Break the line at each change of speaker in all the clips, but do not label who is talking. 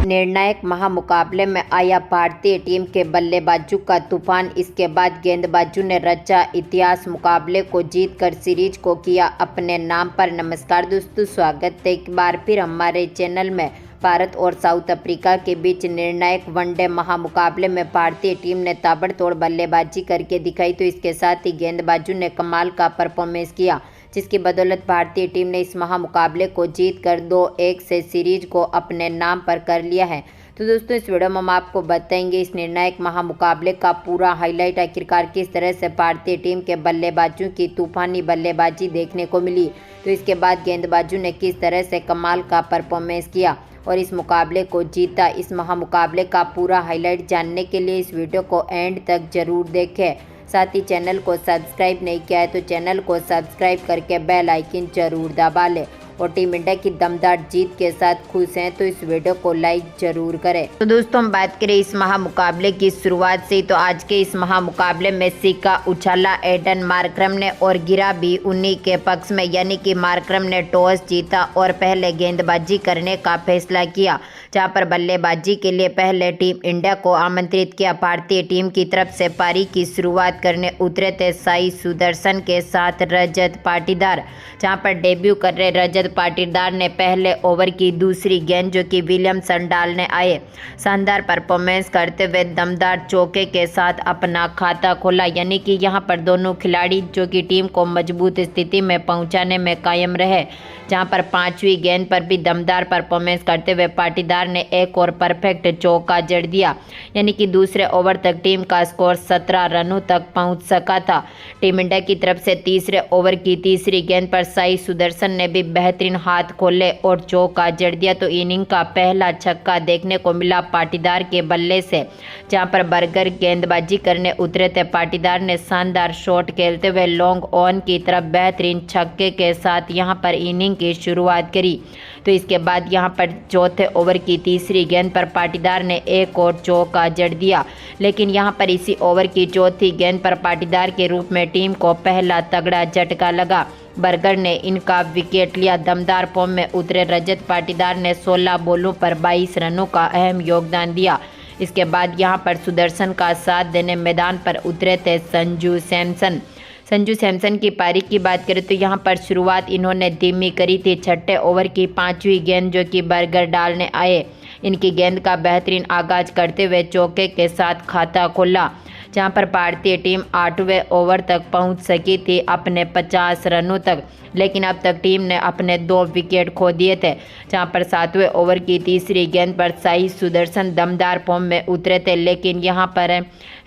निर्णायक महामुकाबले में आया भारतीय टीम के बल्लेबाजों का तूफान। इसके बाद गेंदबाजों ने रचा इतिहास, मुकाबले को जीतकर सीरीज को किया अपने नाम पर। नमस्कार दोस्तों, स्वागत है एक बार फिर हमारे चैनल में। भारत और साउथ अफ्रीका के बीच निर्णायक वनडे महामुकाबले में भारतीय टीम ने ताबड़तोड़ बल्लेबाजी करके दिखाई, तो इसके साथ ही गेंदबाजों ने कमाल का परफॉर्मेंस किया, जिसकी बदौलत भारतीय टीम ने इस महामुकाबले को जीतकर 2-1 से सीरीज को अपने नाम पर कर लिया है। तो दोस्तों, इस वीडियो में हम आपको बताएंगे इस निर्णायक महामुकाबले का पूरा हाईलाइट, आखिरकार किस तरह से भारतीय टीम के बल्लेबाजों की तूफानी बल्लेबाजी देखने को मिली, तो इसके बाद गेंदबाजों ने किस तरह से कमाल का परफॉर्मेंस किया और इस मुकाबले को जीता। इस महामुकाबले का पूरा हाईलाइट जानने के लिए इस वीडियो को एंड तक जरूर देखें। साथ ही चैनल को सब्सक्राइब नहीं किया है तो चैनल को सब्सक्राइब करके बेल आइकन जरूर दबा लें, और टीम इंडिया की दमदार जीत के साथ खुश हैं तो इस वीडियो को लाइक जरूर करें। तो दोस्तों, हम बात करें इस महामुकाबले की शुरुआत से, तो आज के इस महामुकाबले में सिक्का उछाला एडन मार्करम ने और गिरा भी उन्हीं के पक्ष में, यानी कि मार्करम ने टॉस जीता और पहले गेंदबाजी करने का फैसला किया, जहां पर बल्लेबाजी के लिए पहले टीम इंडिया को आमंत्रित किया। भारतीय टीम की तरफ से पारी की शुरुआत करने उतरे थे साई सुदर्शन के साथ रजत पाटीदार, जहां पर डेब्यू कर रहे रजत पाटीदार ने पहले ओवर की दूसरी गेंद जो कि विलियमसन डालने आए, शानदार परफॉर्मेंस करते हुए दमदार चौके के साथ अपना खाता खोला, यानी कि यहां पर दोनों खिलाड़ी जो कि टीम को मजबूत स्थिति में पहुंचाने में कायम रहे, जहां पर पांचवी गेंद पर भी दमदार परफॉर्मेंस करते हुए पाटीदार ने एक और परफेक्ट चौका जड़ दिया, यानी कि दूसरे ओवर तक टीम का स्कोर 17 रनों तक पहुंच सका था। टीम इंडिया की तरफ से तीसरे ओवर की तीसरी गेंद पर साई सुदर्शन ने भी बेहतरीन हाथ खोले और चौका जड़ दिया, तो इनिंग का पहला छक्का देखने को मिला पाटीदार के बल्ले से, जहां पर बर्गर गेंदबाजी करने उतरे थे। पाटीदार ने शानदार शॉट खेलते हुए लॉन्ग ऑन की तरफ बेहतरीन छक्के के साथ यहां पर इनिंग की शुरुआत करी। तो इसके बाद यहां पर चौथे ओवर की तीसरी गेंद पर पाटीदार ने एक और चौका जड़ दिया, लेकिन यहां पर इसी ओवर की चौथी गेंद पर पाटीदार के रूप में टीम को पहला तगड़ा झटका लगा। बर्गर ने इनका विकेट लिया। दमदार फॉर्म में उतरे रजत पाटीदार ने 16 बॉलों पर 22 रनों का अहम योगदान दिया। इसके बाद यहां पर सुदर्शन का साथ देने मैदान पर उतरे थे संजू सैमसन की पारी की बात करें तो यहां पर शुरुआत इन्होंने धीमी करी थी। छठे ओवर की पांचवी गेंद जो कि बर्गर डालने आए, इनकी गेंद का बेहतरीन आगाज करते हुए चौके के साथ खाता खोला, जहां पर भारतीय टीम 8वें ओवर तक पहुंच सकी थी अपने 50 रनों तक, लेकिन अब तक टीम ने अपने 2 विकेट खो दिए थे। जहां पर 7वें ओवर की तीसरी गेंद पर साई सुदर्शन दमदार फॉर्म में उतरे थे, लेकिन यहां पर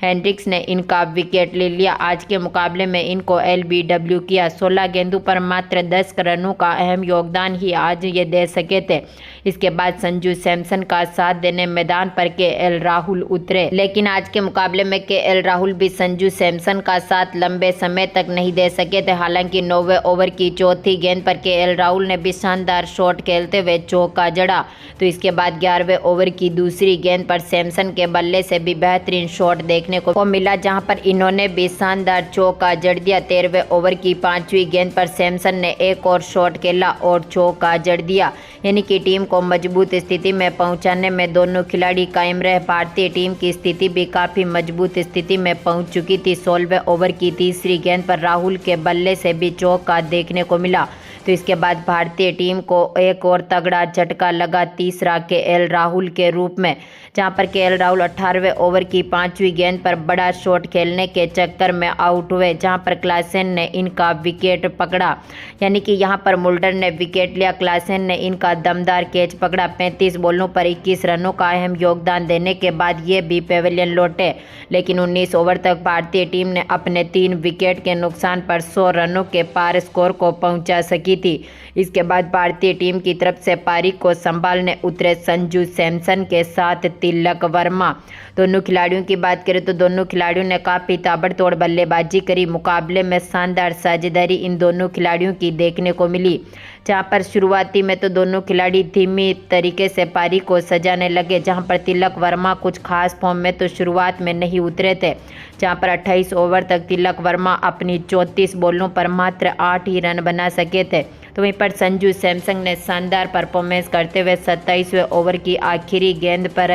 हेनरिक्स ने इनका विकेट ले लिया। आज के मुकाबले में इनको LBW किया। 16 गेंदों पर मात्र 10 रनों का अहम योगदान ही आज ये दे सके थे। इसके बाद संजू सैमसन का साथ देने मैदान पर KL राहुल उतरे, लेकिन आज के मुकाबले में KL राहुल भी संजू सैमसन का साथ लंबे समय तक नहीं दे सके थे। हालांकि 9वें ओवर की चौथी गेंद पर KL राहुल ने भी शानदार शॉट खेलते हुए चौका जड़ा, तो इसके बाद 11वें ओवर की दूसरी गेंद पर सैमसन के बल्ले से भी बेहतरीन शॉट देखने को मिला, जहां पर इन्होंने भी शानदार चौका जड़ दिया। 13वें ओवर की पांचवी गेंद पर सैमसन ने एक और शॉट खेला और चौका जड़ दिया, यानी कि टीम को मजबूत स्थिति में पहुंचाने में दोनों खिलाड़ी कायम रहे। भारतीय टीम की स्थिति भी काफी मजबूत स्थिति में पहुंच चुकी थी। 16वें ओवर की तीसरी गेंद पर राहुल के बल्ले से भी चौका देखने को मिला, तो इसके बाद भारतीय टीम को एक और तगड़ा झटका लगा, तीसरा KL राहुल के रूप में, जहां पर KL राहुल 18वें ओवर की पांचवी गेंद पर बड़ा शॉट खेलने के चक्कर में आउट हुए, जहां पर क्लासेन ने इनका विकेट पकड़ा, यानी कि यहां पर मुल्डर ने विकेट लिया, क्लासेन ने इनका दमदार कैच पकड़ा। 35 बॉलों पर 21 रनों का अहम योगदान देने के बाद ये भी पेविलियन लौटे, लेकिन 19 ओवर तक भारतीय टीम ने अपने 3 विकेट के नुकसान पर 100 रनों के पार स्कोर को पहुंचा सकी थी। इसके बाद भारतीय टीम की तरफ से पारी को संभालने उतरे संजू सैमसन के साथ तिलक वर्मा। दोनों खिलाड़ियों की बात करें तो दोनों खिलाड़ियों ने काफ़ी ताबड़तोड़ बल्लेबाजी करी। मुकाबले में शानदार साझेदारी इन दोनों खिलाड़ियों की देखने को मिली, जहां पर शुरुआती में तो दोनों खिलाड़ी धीमी तरीके से पारी को सजाने लगे, जहां पर तिलक वर्मा कुछ खास फॉर्म में तो शुरुआत में नहीं उतरे थे, जहां पर 28 ओवर तक तिलक वर्मा अपनी 34 बॉलों पर मात्र 8 ही रन बना सके थे। तो वहीं पर संजू सैमसन ने शानदार परफॉर्मेंस करते हुए 27वें ओवर की आखिरी गेंद पर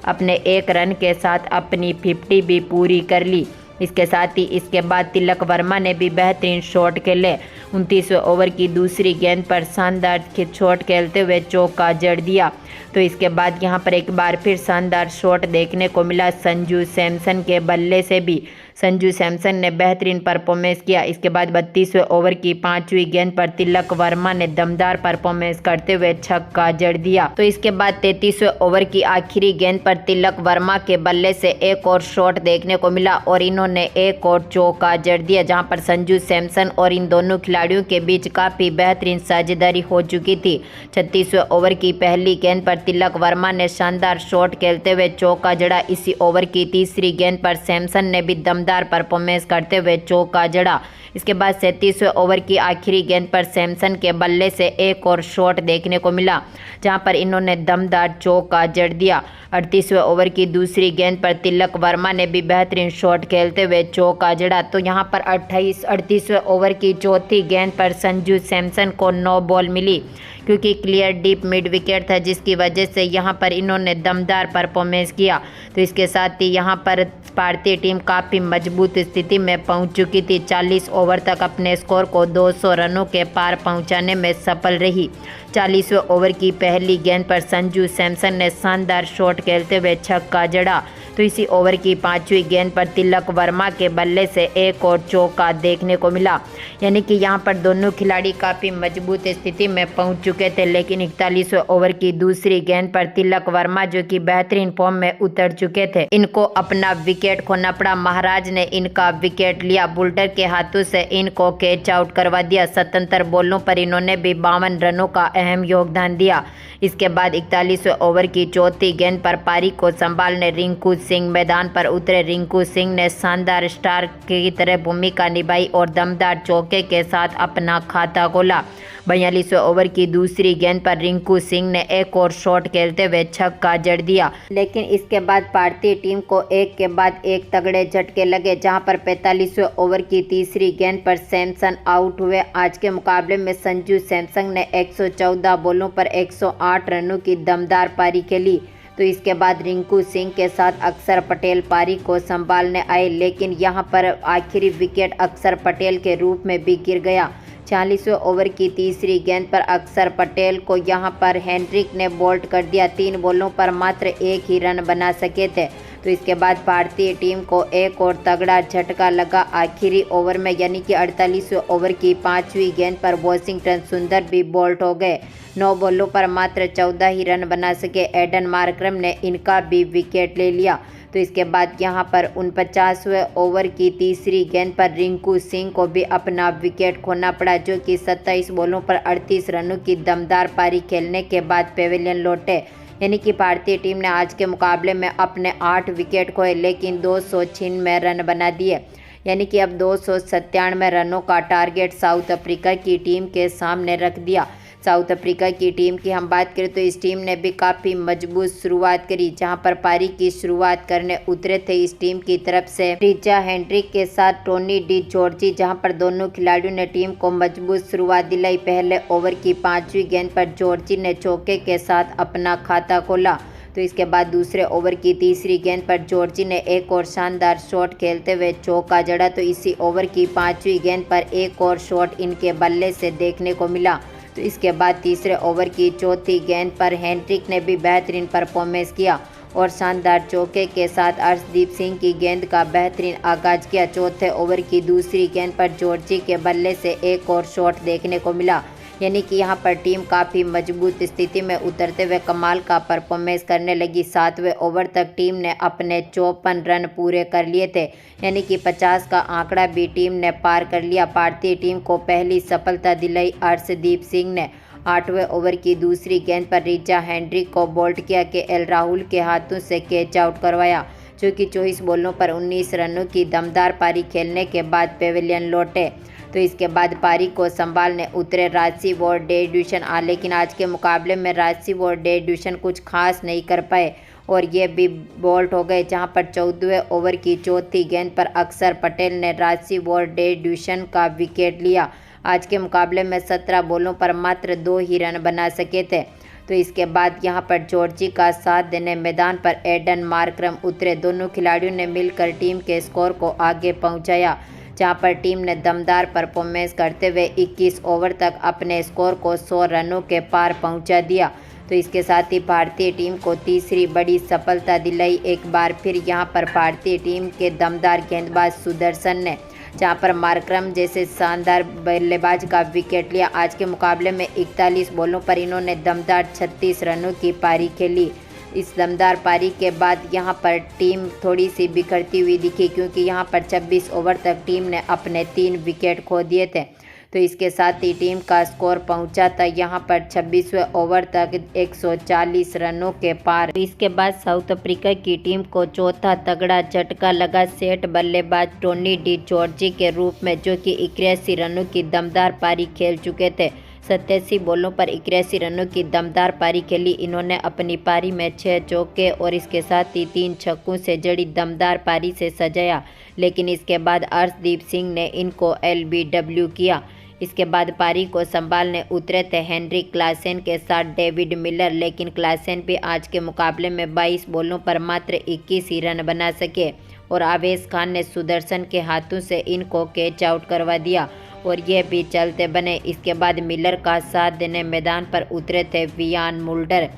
अपने 1 रन के साथ अपनी 50 भी पूरी कर ली। इसके साथ ही इसके बाद तिलक वर्मा ने भी बेहतरीन शॉट खेले। 29वें ओवर की दूसरी गेंद पर शानदार शॉट खेलते हुए चौका जड़ दिया। तो इसके बाद यहां पर एक बार फिर शानदार शॉट देखने को मिला संजू सैमसन के बल्ले से भी। संजू सैमसन ने बेहतरीन परफॉर्मेंस किया। इसके बाद 32वें ओवर की 5वीं गेंद पर तिलक वर्मा ने दमदार परफॉर्मेंस करते हुए छक्का जड़ दिया। तो इसके बाद 33वें ओवर की आखिरी गेंद पर तिलक वर्मा के बल्ले से एक और शॉट देखने को मिला और इन्होंने एक और चौका जड़ दिया, जहां पर संजू सैमसन और इन दोनों खिलाड़ियों के बीच काफी बेहतरीन साझेदारी हो चुकी थी। 36वें ओवर की पहली गेंद पर तिलक वर्मा ने शानदार शॉट खेलते हुए चौका जड़ा। इसी ओवर की तीसरी गेंद पर सैमसन ने भी दमदार परफॉर्मेंस करते हुए चौका जड़ा। इसके बाद 37वें ओवर की आखिरी गेंद पर सैमसन के बल्ले से एक और शॉट देखने को मिला, जहां पर इन्होंने दमदार चौका जड़ दिया। 38वें ओवर की दूसरी गेंद पर तिलक वर्मा ने भी बेहतरीन शॉट खेलते हुए चौका जड़ा। तो यहां पर 38वें ओवर की चौथी गेंद पर संजू सैमसन को 9 बॉल मिली, क्योंकि क्लियर डीप मिड विकेट था, जिसकी वजह से यहां पर इन्होंने दमदार परफॉर्मेंस किया। तो इसके साथ ही यहां पर भारतीय टीम काफ़ी मजबूत स्थिति में पहुंच चुकी थी। 40 ओवर तक अपने स्कोर को 200 रनों के पार पहुंचाने में सफल रही। 40वें ओवर की पहली गेंद पर संजू सैमसन ने शानदार शॉट खेलते हुए छक्का जड़ा। तो इसी ओवर की 5वीं गेंद पर तिलक वर्मा के बल्ले से एक और चौका देखने को मिला। यानी कि यहां पर दोनों खिलाड़ी काफ़ी मजबूत स्थिति में पहुंच चुके थे। लेकिन 41वें ओवर की दूसरी गेंद पर तिलक वर्मा, जो कि बेहतरीन फॉर्म में उतर चुके थे, इनको अपना विकेट खोना पड़ा। महाराज ने इनका विकेट लिया। बुल्टर के हाथों से इनको कैच आउट करवा दिया। 77 बॉलों पर इन्होंने भी 52 रनों का अहम योगदान दिया। इसके बाद 41वें ओवर की चौथी गेंद पर पारी को संभालने रिंकू सिंह मैदान पर उतरे। रिंकू सिंह ने शानदार स्टार की तरह भूमिका निभाई और दमदार चौके के साथ अपना खाता खोला। 42वें ओवर की दूसरी गेंद पर रिंकू सिंह ने एक और शॉट खेलते हुए छक्का जड़ दिया। लेकिन इसके बाद भारतीय टीम को एक के बाद एक तगड़े झटके लगे, जहां पर 45वें ओवर की तीसरी गेंद पर सैमसन आउट हुए। आज के मुकाबले में संजू सैमसन ने 114 बॉलों पर 108 रनों की दमदार पारी खेली। तो इसके बाद रिंकू सिंह के साथ अक्षर पटेल पारी को संभालने आए, लेकिन यहां पर आखिरी विकेट अक्षर पटेल के रूप में भी गिर गया। 40वें ओवर की तीसरी गेंद पर अक्षर पटेल को यहां पर हेनरिक ने बोल्ड कर दिया। 3 बॉलों पर मात्र 1 ही रन बना सके थे। तो इसके बाद भारतीय टीम को एक और तगड़ा झटका लगा आखिरी ओवर में, यानी कि 48वें ओवर की 5वीं गेंद पर वॉशिंगटन सुंदर भी बोल्ड हो गए। 9 बॉलों पर मात्र 14 ही रन बना सके। एडन मार्करम ने इनका भी विकेट ले लिया। तो इसके बाद यहां पर 49वें ओवर की तीसरी गेंद पर रिंकू सिंह को भी अपना विकेट खोना पड़ा, जो कि 27 बॉलों पर 38 रनों की दमदार पारी खेलने के बाद पेविलियन लौटे। यानी कि भारतीय टीम ने आज के मुकाबले में अपने 8 विकेट खोए, लेकिन 296 रन बना दिए। यानी कि अब 297 रनों का टारगेट साउथ अफ्रीका की टीम के सामने रख दिया। साउथ अफ्रीका की टीम की हम बात करें तो इस टीम ने भी काफ़ी मजबूत शुरुआत करी। जहां पर पारी की शुरुआत करने उतरे थे इस टीम की तरफ से रिचा हेनरिक के साथ टोनी डी जॉर्जी, जहां पर दोनों खिलाड़ियों ने टीम को मजबूत शुरुआत दिलाई। पहले ओवर की 5वीं गेंद पर जॉर्जी ने चौके के साथ अपना खाता खोला। तो इसके बाद दूसरे ओवर की तीसरी गेंद पर जॉर्जी ने एक और शानदार शॉट खेलते हुए चौका जड़ा। तो इसी ओवर की 5वीं गेंद पर एक और शॉट इनके बल्ले से देखने को मिला। तो इसके बाद तीसरे ओवर की चौथी गेंद पर हेनरिक ने भी बेहतरीन परफॉर्मेंस किया और शानदार चौके के साथ अर्शदीप सिंह की गेंद का बेहतरीन आगाज किया। चौथे ओवर की दूसरी गेंद पर जॉर्जी के बल्ले से एक और शॉट देखने को मिला। यानी कि यहां पर टीम काफ़ी मजबूत स्थिति में उतरते हुए कमाल का परफॉर्मेंस करने लगी। 7वें ओवर तक टीम ने अपने 54 रन पूरे कर लिए थे, यानी कि 50 का आंकड़ा भी टीम ने पार कर लिया। भारतीय टीम को पहली सफलता दिलाई अर्शदीप सिंह ने। 8वें ओवर की दूसरी गेंद पर रिचा हेनरिक को बोल्ड किया के एल राहुल के हाथों से कैच आउट करवाया, जो कि 24 बॉलों पर 19 रनों की दमदार पारी खेलने के बाद पेविलियन लौटे। तो इसके बाद पारी को संभालने उतरे राशिव और डेविड, लेकिन आज के मुकाबले में राशिव और डेविड कुछ खास नहीं कर पाए और ये भी बोल्ड हो गए। जहां पर 14वें ओवर की चौथी गेंद पर अक्षर पटेल ने राशिव और डेविड का विकेट लिया। आज के मुकाबले में 17 बॉलों पर मात्र 2 ही रन बना सके थे। तो इसके बाद यहां पर जॉर्जी का साथ देने मैदान पर एडन मार्करम उतरे। दोनों खिलाड़ियों ने मिलकर टीम के स्कोर को आगे पहुंचाया, जहां पर टीम ने दमदार परफॉर्मेंस करते हुए 21 ओवर तक अपने स्कोर को 100 रनों के पार पहुंचा दिया। तो इसके साथ ही भारतीय टीम को तीसरी बड़ी सफलता दिलाई। एक बार फिर यहां पर भारतीय टीम के दमदार गेंदबाज सुदर्शन ने जहां पर मार्करम जैसे शानदार बल्लेबाज का विकेट लिया। आज के मुकाबले में 41 बॉलों पर इन्होंने दमदार 36 रनों की पारी खेली। इस दमदार पारी के बाद यहां पर टीम थोड़ी सी बिखरती हुई दिखी, क्योंकि यहां पर 26 ओवर तक टीम ने अपने 3 विकेट खो दिए थे। तो इसके साथ ही टीम का स्कोर पहुंचा था यहां पर 26वें ओवर तक 140 रनों के पार। इसके बाद साउथ अफ्रीका की टीम को चौथा तगड़ा झटका लगा सेट बल्लेबाज टोनी डी जॉर्जी के रूप में, जो कि 81 रनों की दमदार पारी खेल चुके थे। 87 बॉलों पर 81 रनों की दमदार पारी खेली। इन्होंने अपनी पारी में 6 चौके और इसके साथ ही 3 छक्कों से जड़ी दमदार पारी से सजाया, लेकिन इसके बाद अर्शदीप सिंह ने इनको LBW किया। इसके बाद पारी को संभालने उतरे थे हेनरिक क्लासेन के साथ डेविड मिलर, लेकिन क्लासेन भी आज के मुकाबले में 22 बॉलों पर मात्र 21 ही रन बना सके और आवेश खान ने सुदर्शन के हाथों से इनको कैच आउट करवा दिया और ये भी चलते बने। इसके बाद मिलर का साथ देने मैदान पर उतरे थे वियान मुल्डर।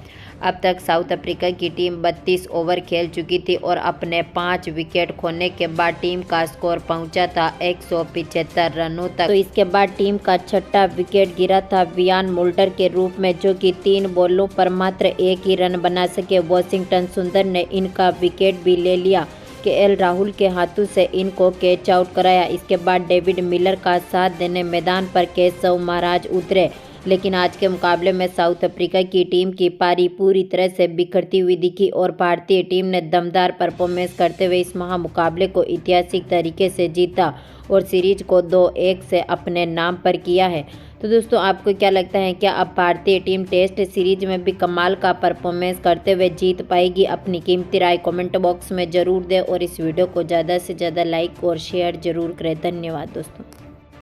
अब तक साउथ अफ्रीका की टीम 32 ओवर खेल चुकी थी और अपने 5 विकेट खोने के बाद टीम का स्कोर पहुंचा था 175 रनों तक। तो इसके बाद टीम का छठा विकेट गिरा था वियान मुल्डर के रूप में, जो कि 3 बॉलों पर मात्र 1 ही रन बना सके। वॉशिंगटन सुंदर ने इनका विकेट भी ले लिया। KL राहुल के हाथों से इनको कैच आउट कराया। इसके बाद डेविड मिलर का साथ देने मैदान पर केशव महाराज उतरे, लेकिन आज के मुकाबले में साउथ अफ्रीका की टीम की पारी पूरी तरह से बिखरती हुई दिखी और भारतीय टीम ने दमदार परफॉर्मेंस करते हुए इस महामुकाबले को ऐतिहासिक तरीके से जीता और सीरीज को 2-1 से अपने नाम पर किया है। तो दोस्तों, आपको क्या लगता है, क्या अब भारतीय टीम टेस्ट सीरीज में भी कमाल का परफॉर्मेंस करते हुए जीत पाएगी? अपनी कीमती राय कमेंट बॉक्स में ज़रूर दें और इस वीडियो को ज़्यादा से ज़्यादा लाइक और शेयर ज़रूर करें। धन्यवाद दोस्तों।